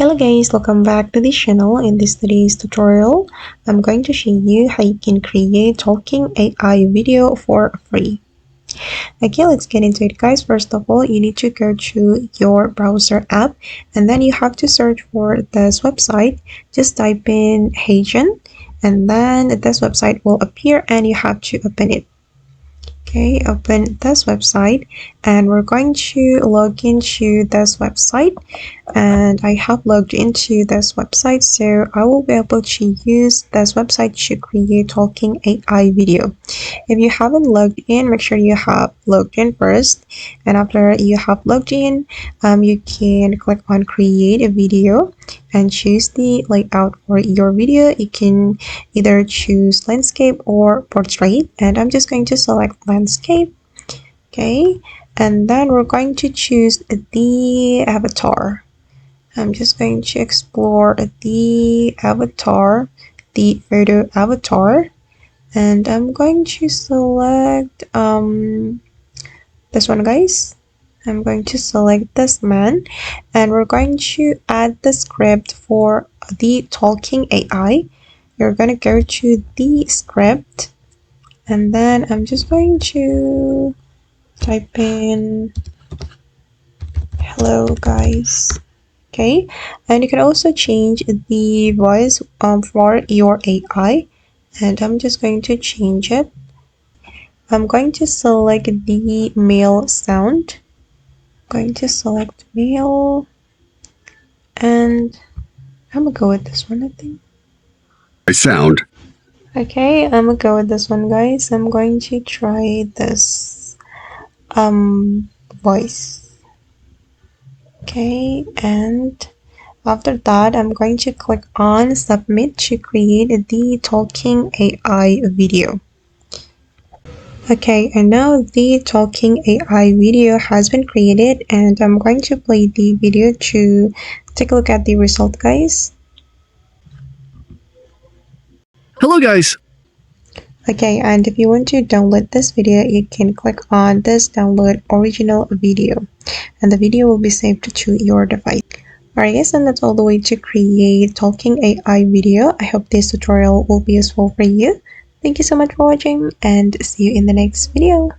Hello guys, welcome back to this channel. In this today's tutorial, I'm going to show you how you can create talking AI video for free. Okay, let's get into it guys. First of all, you need to go to your browser app and then you have to search for this website. Just type in Hagen and then this website will appear and you have to open it. Okay, open this website and we're going to log into this website, and I have logged into this website, so I will be able to use this website to create talking AI video. If you haven't logged in, make sure you have logged in first, and after you have logged in, you can click on create a video and choose the layout for your video. You can either choose landscape or portrait, and I'm just going to select landscape. Okay, and then we're going to choose the avatar. I'm just going to explore the avatar, the photo avatar, and I'm going to select this one guys. I'm going to select this man, and we're going to add the script for the talking AI. You're going to go to the script, and then I'm just going to type in hello guys. Okay, and you can also change the voice for your AI, and I'm just going to change it. I'm going to select the male sound. Going to select male, and I'm gonna go with this one, I think. Sound. Okay, I'm gonna go with this one guys. I'm going to try this voice. Okay, and after that I'm going to click on submit to create the talking AI video. Okay, and now the talking AI video has been created, and I'm going to play the video to take a look at the result guys. Hello guys. Okay, and if you want to download this video, you can click on this download original video, and the video will be saved to your device. Alright guys, and that's all the way to create talking AI video. I hope this tutorial will be useful for you. Thank you so much for watching, and see you in the next video.